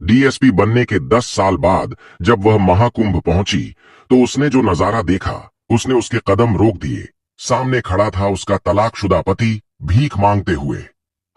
DSP बनने के 10 साल बाद जब वह महाकुंभ पहुंची तो उसने जो नजारा देखा उसने उसके कदम रोक दिए। सामने खड़ा था उसका तलाकशुदा पति भीख मांगते हुए।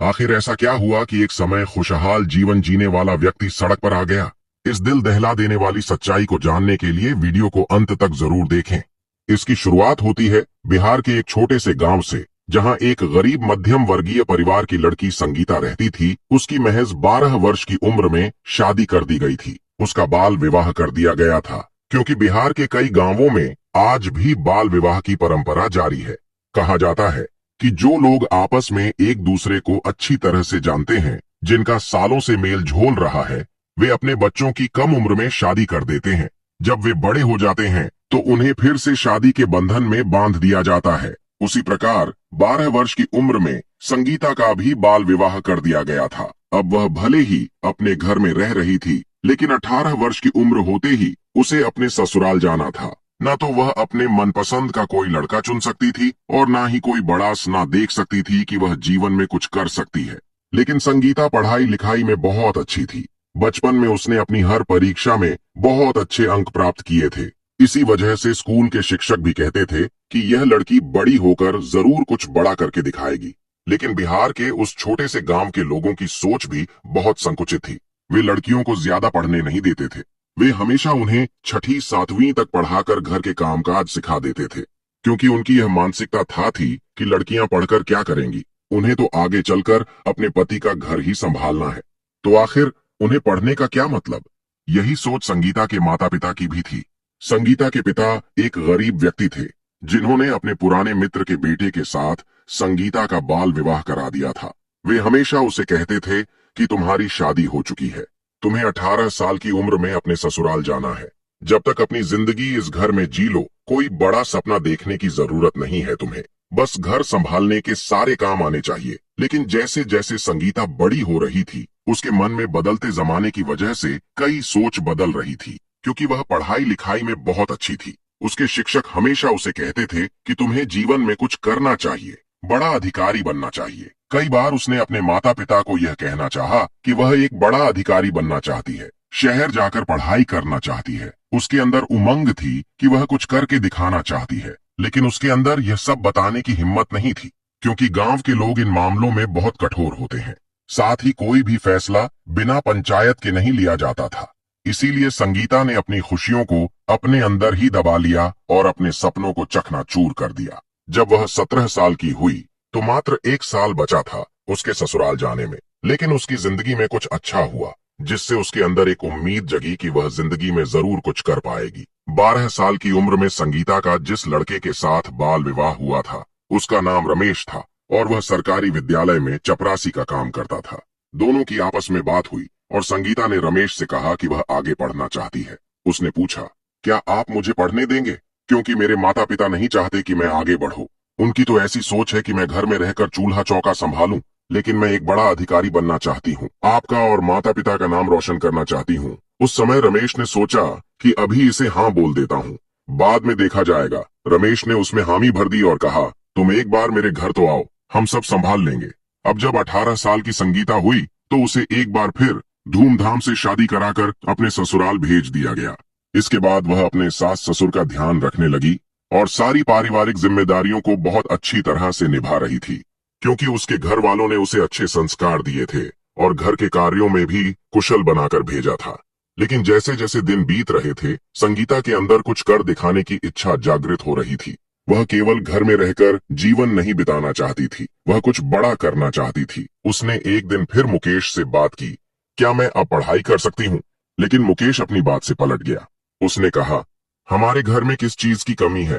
आखिर ऐसा क्या हुआ कि एक समय खुशहाल जीवन जीने वाला व्यक्ति सड़क पर आ गया? इस दिल दहला देने वाली सच्चाई को जानने के लिए वीडियो को अंत तक जरूर देखें। इसकी शुरुआत होती है बिहार के एक छोटे से गांव से, जहां एक गरीब मध्यम वर्गीय परिवार की लड़की संगीता रहती थी। उसकी महज 12 वर्ष की उम्र में शादी कर दी गई थी। उसका बाल विवाह कर दिया गया था, क्योंकि बिहार के कई गांवों में आज भी बाल विवाह की परंपरा जारी है। कहा जाता है कि जो लोग आपस में एक दूसरे को अच्छी तरह से जानते हैं, जिनका सालों से मेल झोल रहा है, वे अपने बच्चों की कम उम्र में शादी कर देते हैं। जब वे बड़े हो जाते हैं तो उन्हें फिर से शादी के बंधन में बांध दिया जाता है। उसी प्रकार 12 वर्ष की उम्र में संगीता का भी बाल विवाह कर दिया गया था। अब वह भले ही अपने घर में रह रही थी, लेकिन 18 वर्ष की उम्र होते ही उसे अपने ससुराल जाना था। न तो वह अपने मनपसंद का कोई लड़का चुन सकती थी और न ही कोई बड़ा सपना देख सकती थी कि वह जीवन में कुछ कर सकती है। लेकिन संगीता पढ़ाई लिखाई में बहुत अच्छी थी। बचपन में उसने अपनी हर परीक्षा में बहुत अच्छे अंक प्राप्त किए थे। इसी वजह से स्कूल के शिक्षक भी कहते थे कि यह लड़की बड़ी होकर जरूर कुछ बड़ा करके दिखाएगी। लेकिन बिहार के उस छोटे से गांव के लोगों की सोच भी बहुत संकुचित थी। वे लड़कियों को ज्यादा पढ़ने नहीं देते थे। वे हमेशा उन्हें 6ठी 7वीं तक पढ़ाकर घर के कामकाज सिखा देते थे, क्योंकि उनकी यह मानसिकता थी कि लड़कियां पढ़कर क्या करेंगी, उन्हें तो आगे चलकर अपने पति का घर ही संभालना है। तो आखिर उन्हें पढ़ने का क्या मतलब? यही सोच संगीता के माता पिता की भी थी। संगीता के पिता एक गरीब व्यक्ति थे, जिन्होंने अपने पुराने मित्र के बेटे के साथ संगीता का बाल विवाह करा दिया था। वे हमेशा उसे कहते थे कि तुम्हारी शादी हो चुकी है, तुम्हें 18 साल की उम्र में अपने ससुराल जाना है। जब तक अपनी जिंदगी इस घर में जी लो, कोई बड़ा सपना देखने की जरूरत नहीं है तुम्हें। बस घर संभालने के सारे काम आने चाहिए। लेकिन जैसे जैसे संगीता बड़ी हो रही थी, उसके मन में बदलते जमाने की वजह से कई सोच बदल रही थी। क्योंकि वह पढ़ाई लिखाई में बहुत अच्छी थी, उसके शिक्षक हमेशा उसे कहते थे कि तुम्हें जीवन में कुछ करना चाहिए, बड़ा अधिकारी बनना चाहिए। कई बार उसने अपने माता पिता को यह कहना चाहा कि वह एक बड़ा अधिकारी बनना चाहती है, शहर जाकर पढ़ाई करना चाहती है। उसके अंदर उमंग थी कि वह कुछ करके दिखाना चाहती है, लेकिन उसके अंदर यह सब बताने की हिम्मत नहीं थी, क्योंकि गांव के लोग इन मामलों में बहुत कठोर होते हैं। साथ ही कोई भी फैसला बिना पंचायत के नहीं लिया जाता था। इसीलिए संगीता ने अपनी खुशियों को अपने अंदर ही दबा लिया और अपने सपनों को चकनाचूर कर दिया। जब वह 17 साल की हुई तो मात्र 1 साल बचा था उसके ससुराल जाने में। लेकिन उसकी जिंदगी में कुछ अच्छा हुआ, जिससे उसके अंदर एक उम्मीद जगी कि वह जिंदगी में जरूर कुछ कर पाएगी। 12 साल की उम्र में संगीता का जिस लड़के के साथ बाल विवाह हुआ था, उसका नाम रमेश था और वह सरकारी विद्यालय में चपरासी का काम करता था। दोनों की आपस में बात हुई और संगीता ने रमेश से कहा कि वह आगे पढ़ना चाहती है। उसने पूछा, क्या आप मुझे पढ़ने देंगे? क्योंकि मेरे माता पिता नहीं चाहते कि मैं आगे बढ़ूं। उनकी तो ऐसी सोच है कि मैं घर में रहकर चूल्हा चौका संभालूं, लेकिन मैं एक बड़ा अधिकारी बनना चाहती हूँ, आपका और माता पिता का नाम रोशन करना चाहती हूँ। उस समय रमेश ने सोचा कि अभी इसे हाँ बोल देता हूँ, बाद में देखा जाएगा। रमेश ने उसमें हामी भर दी और कहा, तुम एक बार मेरे घर तो आओ, हम सब संभाल लेंगे। अब जब 18 साल की संगीता हुई तो उसे एक बार फिर धूमधाम से शादी कराकर अपने ससुराल भेज दिया गया। इसके बाद वह अपने सास ससुर का ध्यान रखने लगी और सारी पारिवारिक जिम्मेदारियों को बहुत अच्छी तरह से निभा रही थी, क्योंकि उसके घर वालों ने उसे अच्छे संस्कार दिए थे और घर के कार्यों में भी कुशल बनाकर भेजा था। लेकिन जैसे जैसे दिन बीत रहे थे, संगीता के अंदर कुछ कर दिखाने की इच्छा जागृत हो रही थी। वह केवल घर में रहकर जीवन नहीं बिताना चाहती थी, वह कुछ बड़ा करना चाहती थी। उसने एक दिन फिर मुकेश से बात की, क्या मैं अब पढ़ाई कर सकती हूँ? लेकिन मुकेश अपनी बात से पलट गया। उसने कहा, हमारे घर में किस चीज की कमी है?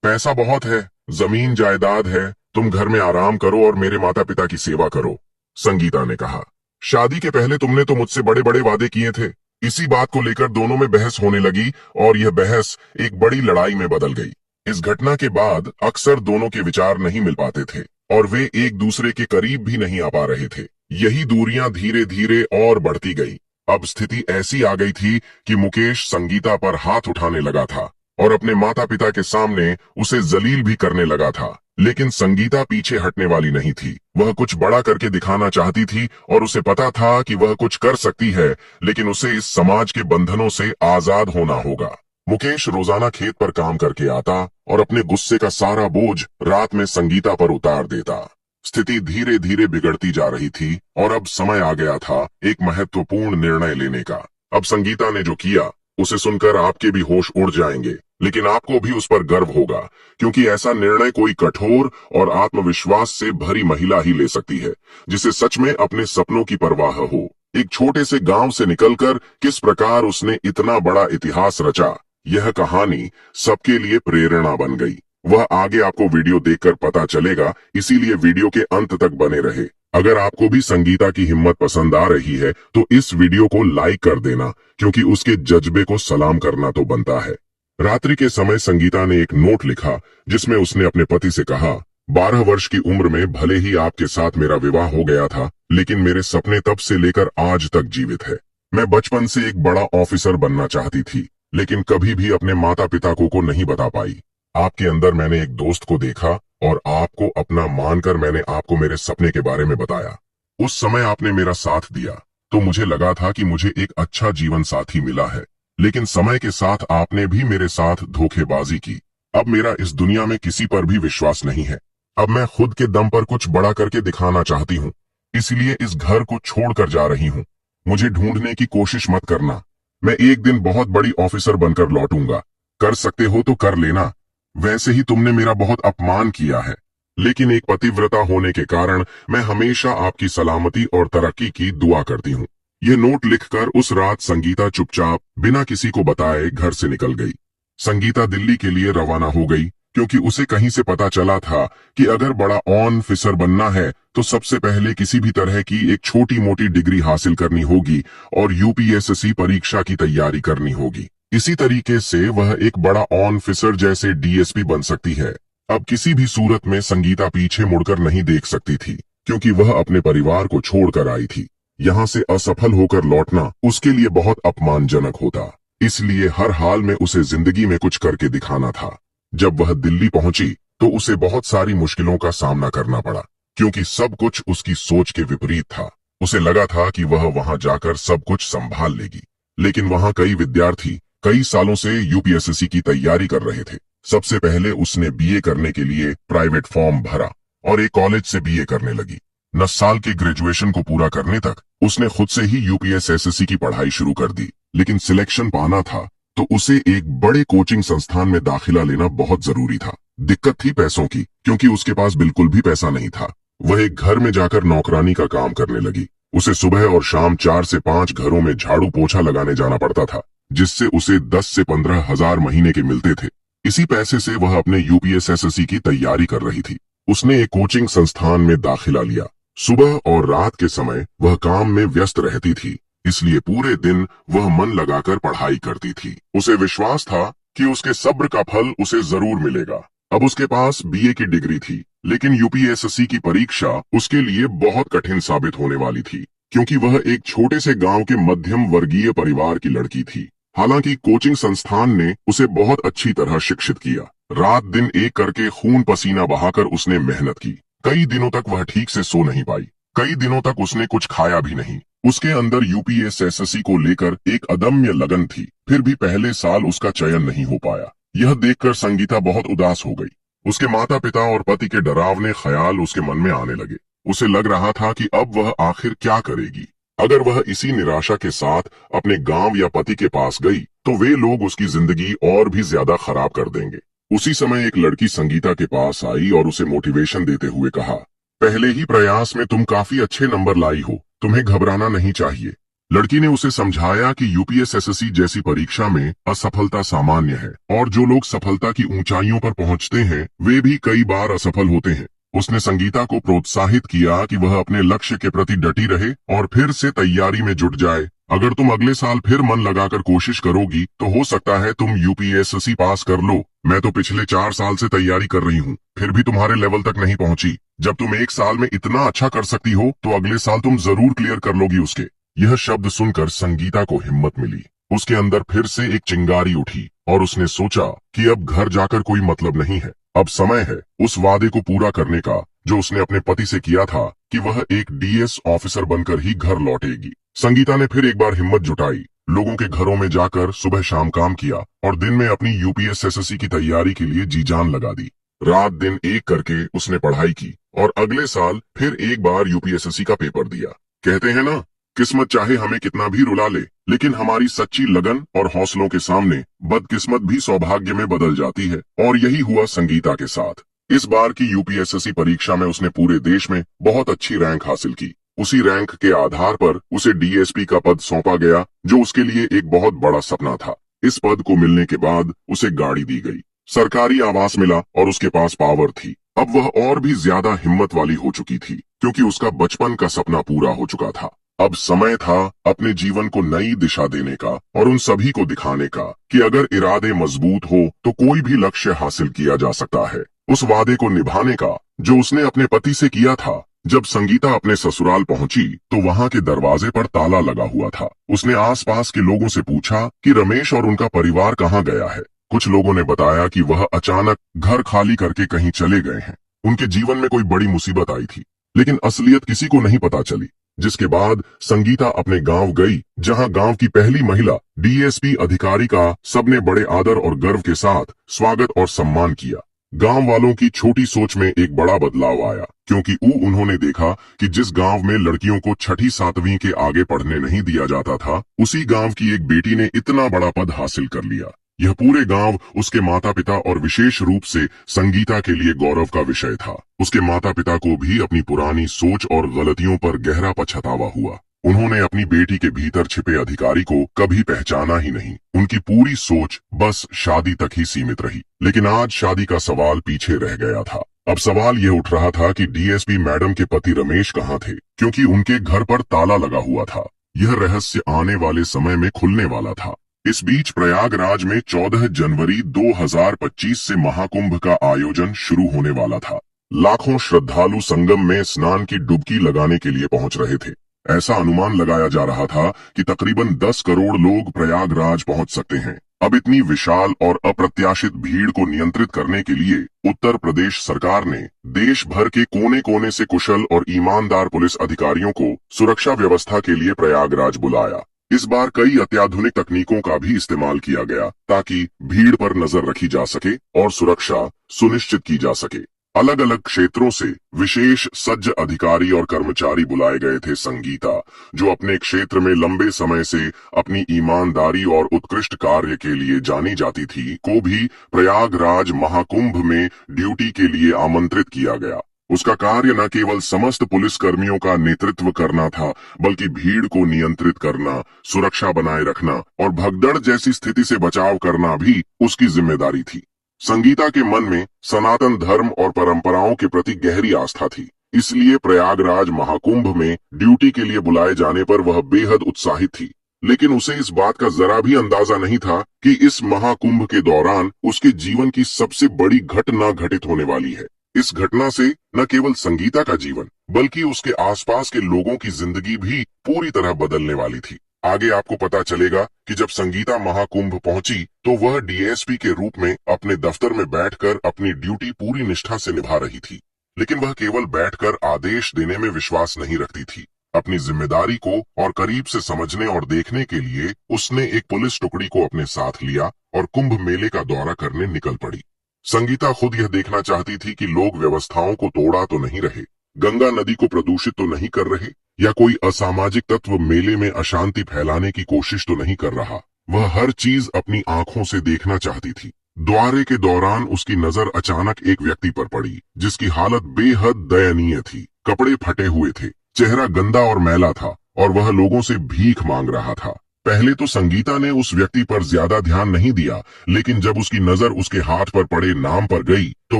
पैसा बहुत है, जमीन जायदाद है, तुम घर में आराम करो और मेरे माता पिता की सेवा करो। संगीता ने कहा, शादी के पहले तुमने तो मुझसे बड़े बड़े वादे किए थे। इसी बात को लेकर दोनों में बहस होने लगी और यह बहस एक बड़ी लड़ाई में बदल गई। इस घटना के बाद अक्सर दोनों के विचार नहीं मिल पाते थे और वे एक दूसरे के करीब भी नहीं आ पा रहे थे। यही दूरियां धीरे धीरे और बढ़ती गई। अब स्थिति ऐसी आ गई थी कि मुकेश संगीता पर हाथ उठाने लगा था। और अपने माता पिता के सामने उसे जलील भी करने लगा था। लेकिन संगीता पीछे हटने वाली नहीं थी। वह कुछ बड़ा करके दिखाना चाहती थी और उसे पता था कि वह कुछ कर सकती है, लेकिन उसे इस समाज के बंधनों से आजाद होना होगा। मुकेश रोजाना खेत पर काम करके आता और अपने गुस्से का सारा बोझ रात में संगीता पर उतार देता। स्थिति धीरे धीरे बिगड़ती जा रही थी और अब समय आ गया था एक महत्वपूर्ण निर्णय लेने का। अब संगीता ने जो किया उसे सुनकर आपके भी होश उड़ जाएंगे, लेकिन आपको भी उस पर गर्व होगा, क्योंकि ऐसा निर्णय कोई कठोर और आत्मविश्वास से भरी महिला ही ले सकती है, जिसे सच में अपने सपनों की परवाह हो। एक छोटे से गांव से निकलकर किस प्रकार उसने इतना बड़ा इतिहास रचा, यह कहानी सबके लिए प्रेरणा बन गई। वह आगे आपको वीडियो देखकर पता चलेगा, इसीलिए वीडियो के अंत तक बने रहे। अगर आपको भी संगीता की हिम्मत पसंद आ रही है तो इस वीडियो को लाइक कर देना, क्योंकि उसके जज्बे को सलाम करना तो बनता है। रात्रि के समय संगीता ने एक नोट लिखा जिसमें उसने अपने पति से कहा, 12 वर्ष की उम्र में भले ही आपके साथ मेरा विवाह हो गया था, लेकिन मेरे सपने तब से लेकर आज तक जीवित है। मैं बचपन से एक बड़ा ऑफिसर बनना चाहती थी, लेकिन कभी भी अपने माता पिता को नहीं बता पाई। आपके अंदर मैंने एक दोस्त को देखा और आपको अपना मानकर मैंने आपको मेरे सपने के बारे में बताया। उस समय आपने मेरा साथ दिया तो मुझे लगा था कि मुझे एक अच्छा जीवन साथी मिला है, लेकिन समय के साथ आपने भी मेरे साथ धोखेबाजी की। अब मेरा इस दुनिया में किसी पर भी विश्वास नहीं है। अब मैं खुद के दम पर कुछ बड़ा करके दिखाना चाहती हूँ, इसलिए इस घर को छोड़कर जा रही हूँ। मुझे ढूंढने की कोशिश मत करना। मैं एक दिन बहुत बड़ी ऑफिसर बनकर लौटूंगा। कर सकते हो तो कर लेना। वैसे ही तुमने मेरा बहुत अपमान किया है, लेकिन एक पतिव्रता होने के कारण मैं हमेशा आपकी सलामती और तरक्की की दुआ करती हूँ। ये नोट लिखकर उस रात संगीता चुपचाप बिना किसी को बताए घर से निकल गई। संगीता दिल्ली के लिए रवाना हो गई, क्योंकि उसे कहीं से पता चला था कि अगर बड़ा ऑफिसर बनना है तो सबसे पहले किसी भी तरह की एक छोटी मोटी डिग्री हासिल करनी होगी और यूपीएससी परीक्षा की तैयारी करनी होगी। इसी तरीके से वह एक बड़ा ऑफिसर जैसे डीएसपी बन सकती है। अब किसी भी सूरत में संगीता पीछे मुड़कर नहीं देख सकती थी, क्योंकि वह अपने परिवार को छोड़कर आई थी। यहाँ से असफल होकर लौटना उसके लिए बहुत अपमानजनक होता, इसलिए हर हाल में उसे जिंदगी में कुछ करके दिखाना था। जब वह दिल्ली पहुंची तो उसे बहुत सारी मुश्किलों का सामना करना पड़ा, क्योंकि सब कुछ उसकी सोच के विपरीत था। उसे लगा था कि वह वहां जाकर सब कुछ संभाल लेगी, लेकिन वहां कई विद्यार्थी कई सालों से यूपीएससी की तैयारी कर रहे थे। सबसे पहले उसने बीए करने के लिए प्राइवेट फॉर्म भरा और एक कॉलेज से बीए करने लगी। 9 साल के ग्रेजुएशन को पूरा करने तक उसने खुद से ही यूपीएससी की पढ़ाई शुरू कर दी, लेकिन सिलेक्शन पाना था तो उसे एक बड़े कोचिंग संस्थान में दाखिला लेना बहुत जरूरी था। दिक्कत थी पैसों की, क्योंकि उसके पास बिल्कुल भी पैसा नहीं था। वह एक घर में जाकर नौकरानी का काम करने लगी। उसे सुबह और शाम 4 से 5 घरों में झाड़ू पोछा लगाने जाना पड़ता था, जिससे उसे 10 से 15 हजार महीने के मिलते थे। इसी पैसे से वह अपने यूपीएससी की तैयारी कर रही थी। उसने एक कोचिंग संस्थान में दाखिला लिया। सुबह और रात के समय वह काम में व्यस्त रहती थी, इसलिए पूरे दिन वह मन लगाकर पढ़ाई करती थी। उसे विश्वास था कि उसके सब्र का फल उसे जरूर मिलेगा। अब उसके पास बीए की डिग्री थी, लेकिन यूपीएससी की परीक्षा उसके लिए बहुत कठिन साबित होने वाली थी, क्योंकि वह एक छोटे से गांव के मध्यम वर्गीय परिवार की लड़की थी। हालांकि कोचिंग संस्थान ने उसे बहुत अच्छी तरह शिक्षित किया। रात दिन एक करके खून पसीना बहाकर उसने मेहनत की। कई दिनों तक वह ठीक से सो नहीं पाई। कई दिनों तक उसने कुछ खाया भी नहीं। उसके अंदर यूपीएससी को लेकर एक अदम्य लगन थी, फिर भी पहले साल उसका चयन नहीं हो पाया। यह देखकर संगीता बहुत उदास हो गई। उसके माता पिता और पति के डरावने ख्याल उसके मन में आने लगे। उसे लग रहा था कि अब वह आखिर क्या करेगी। अगर वह इसी निराशा के साथ अपने गांव या पति के पास गई तो वे लोग उसकी जिंदगी और भी ज्यादा खराब कर देंगे। उसी समय एक लड़की संगीता के पास आई और उसे मोटिवेशन देते हुए कहा, पहले ही प्रयास में तुम काफी अच्छे नंबर लाई हो, तुम्हें घबराना नहीं चाहिए। लड़की ने उसे समझाया कि यूपीएससी जैसी परीक्षा में असफलता सामान्य है और जो लोग सफलता की ऊंचाइयों पर पहुंचते हैं वे भी कई बार असफल होते हैं। उसने संगीता को प्रोत्साहित किया कि वह अपने लक्ष्य के प्रति डटी रहे और फिर से तैयारी में जुट जाए। अगर तुम अगले साल फिर मन लगाकर कोशिश करोगी तो हो सकता है तुम यूपीएससी पास कर लो। मैं तो पिछले 4 साल से तैयारी कर रही हूँ, फिर भी तुम्हारे लेवल तक नहीं पहुंची। जब तुम 1 साल में इतना अच्छा कर सकती हो तो अगले साल तुम जरूर क्लियर कर लोगी उसके। यह शब्द सुनकर संगीता को हिम्मत मिली। उसके अंदर फिर से एक चिंगारी उठी और उसने सोचा कि अब घर जाकर कोई मतलब नहीं है, अब समय है उस वादे को पूरा करने का जो उसने अपने पति से किया था कि वह एक डीएस ऑफिसर बनकर ही घर लौटेगी। संगीता ने फिर एक बार हिम्मत जुटाई, लोगों के घरों में जाकर सुबह शाम काम किया और दिन में अपनी यूपीएसएससी की तैयारी के लिए जी जान लगा दी। रात दिन एक करके उसने पढ़ाई की और अगले साल फिर एक बार यूपीएसएससी का पेपर दिया। कहते हैं ना, किस्मत चाहे हमें कितना भी रुला ले, लेकिन हमारी सच्ची लगन और हौसलों के सामने बदकिस्मत भी सौभाग्य में बदल जाती है। और यही हुआ संगीता के साथ। इस बार की यूपीएसएससी परीक्षा में उसने पूरे देश में बहुत अच्छी रैंक हासिल की। उसी रैंक के आधार पर उसे डीएसपी का पद सौंपा गया, जो उसके लिए एक बहुत बड़ा सपना था। इस पद को मिलने के बाद उसे गाड़ी दी गई, सरकारी आवास मिला और उसके पास पावर थी। अब वह और भी ज्यादा हिम्मत वाली हो चुकी थी, क्योंकि उसका बचपन का सपना पूरा हो चुका था। अब समय था अपने जीवन को नई दिशा देने का और उन सभी को दिखाने का कि अगर इरादे मजबूत हो तो कोई भी लक्ष्य हासिल किया जा सकता है। उस वादे को निभाने का जो उसने अपने पति से किया था। जब संगीता अपने ससुराल पहुंची तो वहां के दरवाजे पर ताला लगा हुआ था। उसने आसपास के लोगों से पूछा कि रमेश और उनका परिवार कहाँ गया है। कुछ लोगों ने बताया कि वह अचानक घर खाली करके कहीं चले गए हैं। उनके जीवन में कोई बड़ी मुसीबत आई थी, लेकिन असलियत किसी को नहीं पता चली। जिसके बाद संगीता अपने गांव गई, जहां गांव की पहली महिला डीएसपी अधिकारी का सबने बड़े आदर और गर्व के साथ स्वागत और सम्मान किया। गांव वालों की छोटी सोच में एक बड़ा बदलाव आया, क्योंकि उन्होंने देखा कि जिस गांव में लड़कियों को छठी सातवीं के आगे पढ़ने नहीं दिया जाता था, उसी गांव की एक बेटी ने इतना बड़ा पद हासिल कर लिया। यह पूरे गांव, उसके माता पिता और विशेष रूप से संगीता के लिए गौरव का विषय था। उसके माता पिता को भी अपनी पुरानी सोच और गलतियों पर गहरा पछतावा हुआ। उन्होंने अपनी बेटी के भीतर छिपे अधिकारी को कभी पहचाना ही नहीं। उनकी पूरी सोच बस शादी तक ही सीमित रही। लेकिन आज शादी का सवाल पीछे रह गया था। अब सवाल ये उठ रहा था कि डीएसपी मैडम के पति रमेश कहाँ थे, क्योंकि उनके घर पर ताला लगा हुआ था। यह रहस्य आने वाले समय में खुलने वाला था। इस बीच प्रयागराज में 14 जनवरी 2025 से महाकुंभ का आयोजन शुरू होने वाला था। लाखों श्रद्धालु संगम में स्नान की डुबकी लगाने के लिए पहुंच रहे थे। ऐसा अनुमान लगाया जा रहा था कि तकरीबन 10 करोड़ लोग प्रयागराज पहुंच सकते हैं। अब इतनी विशाल और अप्रत्याशित भीड़ को नियंत्रित करने के लिए उत्तर प्रदेश सरकार ने देश भर के कोने कोने से कुशल और ईमानदार पुलिस अधिकारियों को सुरक्षा व्यवस्था के लिए प्रयागराज बुलाया। इस बार कई अत्याधुनिक तकनीकों का भी इस्तेमाल किया गया, ताकि भीड़ पर नजर रखी जा सके और सुरक्षा सुनिश्चित की जा सके। अलग अलग क्षेत्रों से विशेष सज्ज अधिकारी और कर्मचारी बुलाए गए थे। संगीता, जो अपने क्षेत्र में लंबे समय से अपनी ईमानदारी और उत्कृष्ट कार्य के लिए जानी जाती थी, को भी प्रयागराज महाकुंभ में ड्यूटी के लिए आमंत्रित किया गया। उसका कार्य न केवल समस्त पुलिस कर्मियों का नेतृत्व करना था, बल्कि भीड़ को नियंत्रित करना, सुरक्षा बनाए रखना और भगदड़ जैसी स्थिति से बचाव करना भी उसकी जिम्मेदारी थी। संगीता के मन में सनातन धर्म और परंपराओं के प्रति गहरी आस्था थी, इसलिए प्रयागराज महाकुंभ में ड्यूटी के लिए बुलाए जाने पर वह बेहद उत्साहित थी। लेकिन उसे इस बात का जरा भी अंदाजा नहीं था कि इस महाकुंभ के दौरान उसके जीवन की सबसे बड़ी घटना घटित होने वाली है। इस घटना से न केवल संगीता का जीवन, बल्कि उसके आसपास के लोगों की जिंदगी भी पूरी तरह बदलने वाली थी। आगे आपको पता चलेगा कि जब संगीता महाकुंभ पहुंची तो वह डीएसपी के रूप में अपने दफ्तर में बैठकर अपनी ड्यूटी पूरी निष्ठा से निभा रही थी। लेकिन वह केवल बैठकर आदेश देने में विश्वास नहीं रखती थी। अपनी जिम्मेदारी को और करीब से समझने और देखने के लिए उसने एक पुलिस टुकड़ी को अपने साथ लिया और कुंभ मेले का दौरा करने निकल पड़ी। संगीता खुद यह देखना चाहती थी कि लोग व्यवस्थाओं को तोड़ा तो नहीं रहे, गंगा नदी को प्रदूषित तो नहीं कर रहे, या कोई असामाजिक तत्व मेले में अशांति फैलाने की कोशिश तो नहीं कर रहा। वह हर चीज अपनी आंखों से देखना चाहती थी। द्वारे के दौरान उसकी नजर अचानक एक व्यक्ति पर पड़ी, जिसकी हालत बेहद दयनीय थी। कपड़े फटे हुए थे, चेहरा गंदा और मैला था और वह लोगों से भीख मांग रहा था। पहले तो संगीता ने उस व्यक्ति पर ज्यादा ध्यान नहीं दिया, लेकिन जब उसकी नजर उसके हाथ पर पड़े नाम पर गई तो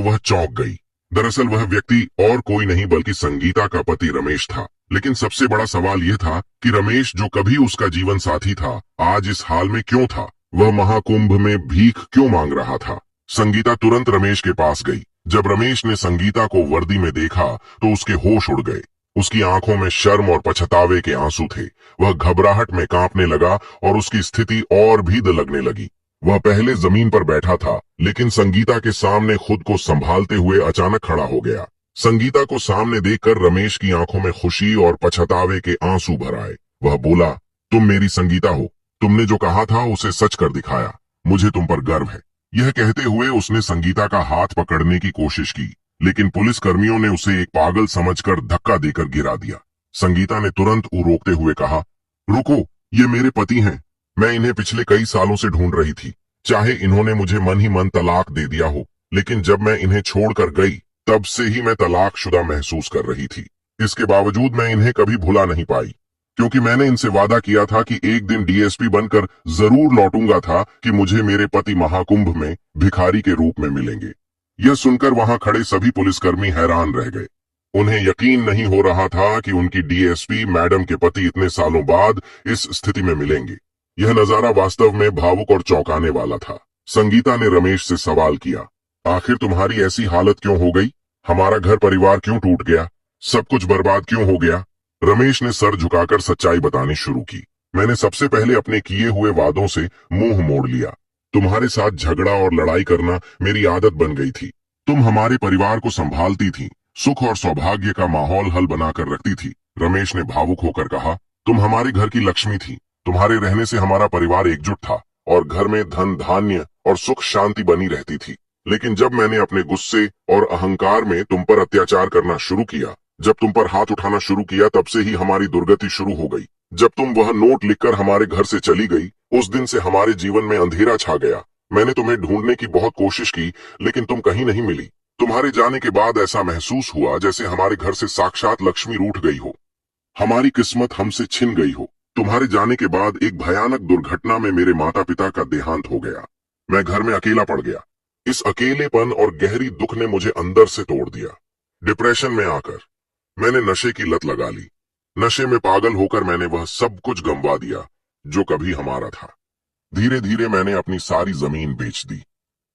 वह चौंक गई। दरअसल वह व्यक्ति और कोई नहीं बल्कि संगीता का पति रमेश था। लेकिन सबसे बड़ा सवाल यह था कि रमेश, जो कभी उसका जीवन साथी था, आज इस हाल में क्यों था? वह महाकुंभ में भीख क्यों मांग रहा था? संगीता तुरंत रमेश के पास गई। जब रमेश ने संगीता को वर्दी में देखा तो उसके होश उड़ गए। उसकी आंखों में शर्म और पछतावे के आंसू थे। वह घबराहट में कांपने लगा और उसकी स्थिति और भी दलगने लगी। वह पहले जमीन पर बैठा था, लेकिन संगीता के सामने खुद को संभालते हुए अचानक खड़ा हो गया। संगीता को सामने देखकर रमेश की आंखों में खुशी और पछतावे के आंसू भर आए। वह बोला, तुम मेरी संगीता हो, तुमने जो कहा था उसे सच कर दिखाया, मुझे तुम पर गर्व है। यह कहते हुए उसने संगीता का हाथ पकड़ने की कोशिश की, लेकिन पुलिस कर्मियों ने उसे एक पागल समझकर धक्का देकर गिरा दिया। संगीता ने तुरंत रोकते हुए कहा, रुको, ये मेरे पति हैं, मैं इन्हें पिछले कई सालों से ढूंढ रही थी। चाहे इन्होंने मुझे मन ही मन तलाक दे दिया हो, लेकिन जब मैं इन्हें छोड़कर गई तब से ही मैं तलाकशुदा महसूस कर रही थी। इसके बावजूद मैं इन्हें कभी भुला नहीं पाई, क्योंकि मैंने इनसे वादा किया था कि एक दिन डीएसपी बनकर जरूर लौटूंगा था कि मुझे मेरे पति महाकुंभ में भिखारी के रूप में मिलेंगे। यह सुनकर वहां खड़े सभी पुलिसकर्मी हैरान रह गए। उन्हें यकीन नहीं हो रहा था कि उनकी डीएसपी मैडम के पति इतने सालों बाद इस स्थिति में मिलेंगे। यह नजारा वास्तव में भावुक और चौंकाने वाला था। संगीता ने रमेश से सवाल किया, आखिर तुम्हारी ऐसी हालत क्यों हो गई? हमारा घर परिवार क्यों टूट गया? सब कुछ बर्बाद क्यों हो गया? रमेश ने सर झुकाकर सच्चाई बतानी शुरू की। मैंने सबसे पहले अपने किए हुए वादों से मुंह मोड़ लिया। तुम्हारे साथ झगड़ा और लड़ाई करना मेरी आदत बन गई थी। तुम हमारे परिवार को संभालती थी, सुख और सौभाग्य का माहौल हल बनाकर रखती थी। रमेश ने भावुक होकर कहा, तुम हमारे घर की लक्ष्मी थी। तुम्हारे रहने से हमारा परिवार एकजुट था और घर में धन धान्य और सुख शांति बनी रहती थी। लेकिन जब मैंने अपने गुस्से और अहंकार में तुम पर अत्याचार करना शुरू किया, जब तुम पर हाथ उठाना शुरू किया, तब से ही हमारी दुर्गति शुरू हो गई। जब तुम वह नोट लिखकर हमारे घर से चली गई, उस दिन से हमारे जीवन में अंधेरा छा गया। मैंने तुम्हें ढूंढने की बहुत कोशिश की, लेकिन तुम कहीं नहीं मिली। तुम्हारे जाने के बाद ऐसा महसूस हुआ जैसे हमारे घर से साक्षात लक्ष्मी रूठ गई हो, हमारी किस्मत हमसे छिन गई हो। तुम्हारे जाने के बाद एक भयानक दुर्घटना में मेरे माता पिता का देहांत हो गया। मैं घर में अकेला पड़ गया। इस अकेलेपन और गहरी दुख ने मुझे अंदर से तोड़ दिया। डिप्रेशन में आकर मैंने नशे की लत लगा ली। नशे में पागल होकर मैंने वह सब कुछ गंवा दिया जो कभी हमारा था। धीरे धीरे मैंने अपनी सारी जमीन बेच दी।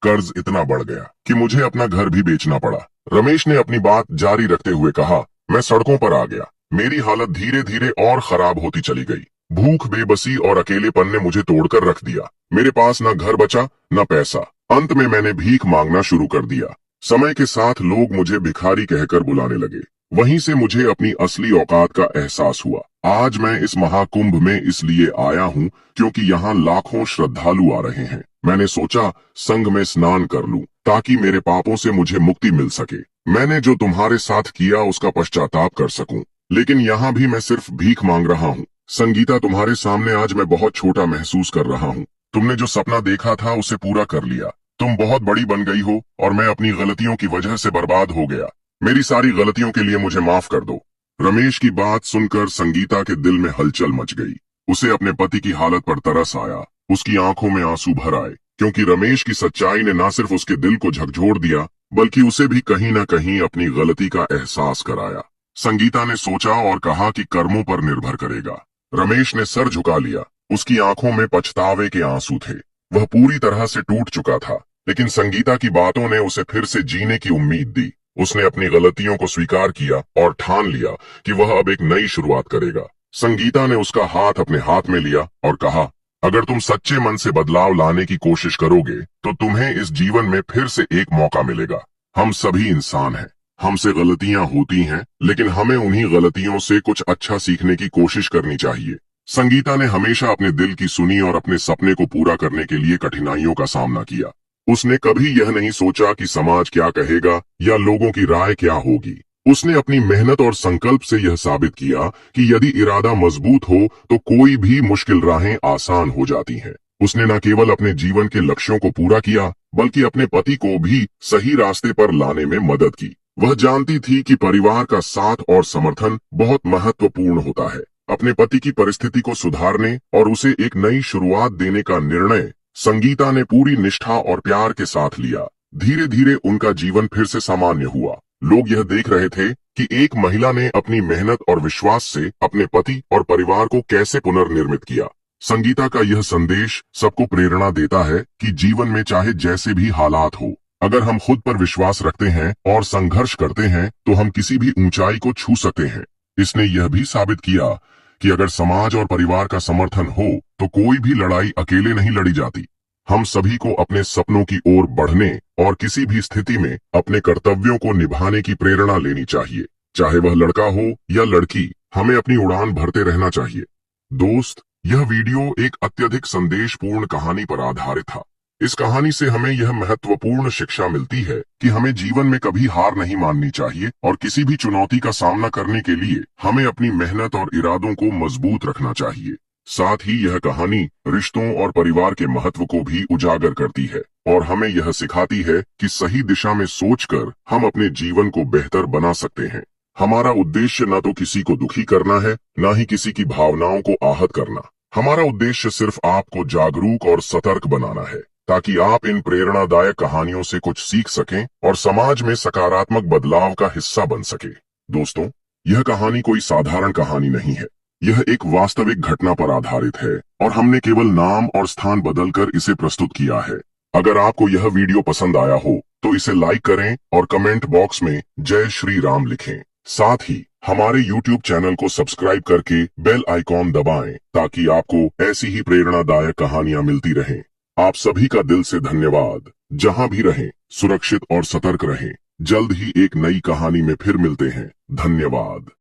कर्ज इतना बढ़ गया कि मुझे अपना घर भी बेचना पड़ा। रमेश ने अपनी बात जारी रखते हुए कहा, मैं सड़कों पर आ गया। मेरी हालत धीरे धीरे और खराब होती चली गई। भूख, बेबसी और अकेलेपन ने मुझे तोड़कर रख दिया। मेरे पास न घर बचा न पैसा। अंत में मैंने भीख मांगना शुरू कर दिया। समय के साथ लोग मुझे भिखारी कहकर बुलाने लगे। वहीं से मुझे अपनी असली औकात का एहसास हुआ। आज मैं इस महाकुंभ में इसलिए आया हूँ क्योंकि यहाँ लाखों श्रद्धालु आ रहे हैं। मैंने सोचा संग में स्नान कर लूं ताकि मेरे पापों से मुझे मुक्ति मिल सके। मैंने जो तुम्हारे साथ किया उसका पश्चाताप कर सकूं। लेकिन यहाँ भी मैं सिर्फ भीख मांग रहा हूँ। संगीता, तुम्हारे सामने आज मैं बहुत छोटा महसूस कर रहा हूँ। तुमने जो सपना देखा था उसे पूरा कर लिया। तुम बहुत बड़ी बन गई हो और मैं अपनी गलतियों की वजह से बर्बाद हो गया। मेरी सारी गलतियों के लिए मुझे माफ कर दो। रमेश की बात सुनकर संगीता के दिल में हलचल मच गई। उसे अपने पति की हालत पर तरस आया। उसकी आंखों में आंसू भर आए, क्योंकि रमेश की सच्चाई ने न सिर्फ उसके दिल को झकझोर दिया, बल्कि उसे भी कहीं न कहीं अपनी गलती का एहसास कराया। संगीता ने सोचा और कहा कि कर्मों पर निर्भर करेगा। रमेश ने सर झुका लिया। उसकी आंखों में पछतावे के आंसू थे। वह पूरी तरह से टूट चुका था, लेकिन संगीता की बातों ने उसे फिर से जीने की उम्मीद दी। उसने अपनी गलतियों को स्वीकार किया और ठान लिया कि वह अब एक नई शुरुआत करेगा। संगीता ने उसका हाथ अपने हाथ में लिया और कहा, अगर तुम सच्चे मन से बदलाव लाने की कोशिश करोगे तो तुम्हें इस जीवन में फिर से एक मौका मिलेगा। हम सभी इंसान हैं, हमसे गलतियां होती हैं, लेकिन हमें उन्हीं गलतियों से कुछ अच्छा सीखने की कोशिश करनी चाहिए। संगीता ने हमेशा अपने दिल की सुनी और अपने सपने को पूरा करने के लिए कठिनाइयों का सामना किया। उसने कभी यह नहीं सोचा कि समाज क्या कहेगा या लोगों की राय क्या होगी। उसने अपनी मेहनत और संकल्प से यह साबित किया कि यदि इरादा मजबूत हो तो कोई भी मुश्किल राहें आसान हो जाती हैं। उसने न केवल अपने जीवन के लक्ष्यों को पूरा किया, बल्कि अपने पति को भी सही रास्ते पर लाने में मदद की। वह जानती थी कि परिवार का साथ और समर्थन बहुत महत्वपूर्ण होता है। अपने पति की परिस्थिति को सुधारने और उसे एक नई शुरुआत देने का निर्णय संगीता ने पूरी निष्ठा और प्यार के साथ लिया। धीरे धीरे उनका जीवन फिर से सामान्य हुआ। लोग यह देख रहे थे कि एक महिला ने अपनी मेहनत और विश्वास से अपने पति और परिवार को कैसे पुनर्निर्मित किया। संगीता का यह संदेश सबको प्रेरणा देता है कि जीवन में चाहे जैसे भी हालात हो, अगर हम खुद पर विश्वास रखते हैं और संघर्ष करते हैं तो हम किसी भी ऊंचाई को छू सकते हैं। इसने यह भी साबित किया कि अगर समाज और परिवार का समर्थन हो तो कोई भी लड़ाई अकेले नहीं लड़ी जाती। हम सभी को अपने सपनों की ओर बढ़ने और किसी भी स्थिति में अपने कर्तव्यों को निभाने की प्रेरणा लेनी चाहिए। चाहे वह लड़का हो या लड़की, हमें अपनी उड़ान भरते रहना चाहिए। दोस्त, यह वीडियो एक अत्यधिक संदेशपूर्ण कहानी पर आधारित था। इस कहानी से हमें यह महत्वपूर्ण शिक्षा मिलती है कि हमें जीवन में कभी हार नहीं माननी चाहिए और किसी भी चुनौती का सामना करने के लिए हमें अपनी मेहनत और इरादों को मजबूत रखना चाहिए। साथ ही यह कहानी रिश्तों और परिवार के महत्व को भी उजागर करती है और हमें यह सिखाती है कि सही दिशा में सोचकर हम अपने जीवन को बेहतर बना सकते हैं। हमारा उद्देश्य न तो किसी को दुखी करना है, न ही किसी की भावनाओं को आहत करना। हमारा उद्देश्य सिर्फ आपको जागरूक और सतर्क बनाना है, ताकि आप इन प्रेरणादायक कहानियों से कुछ सीख सकें और समाज में सकारात्मक बदलाव का हिस्सा बन सके। दोस्तों, यह कहानी कोई साधारण कहानी नहीं है। यह एक वास्तविक घटना पर आधारित है और हमने केवल नाम और स्थान बदलकर इसे प्रस्तुत किया है। अगर आपको यह वीडियो पसंद आया हो तो इसे लाइक करें और कमेंट बॉक्स में जय श्री राम लिखें। साथ ही हमारे YouTube चैनल को सब्सक्राइब करके बेल आइकॉन दबाएं, ताकि आपको ऐसी ही प्रेरणादायक कहानियां मिलती रहें। आप सभी का दिल से धन्यवाद। जहां भी रहें, सुरक्षित और सतर्क रहें। जल्द ही एक नई कहानी में फिर मिलते हैं। धन्यवाद।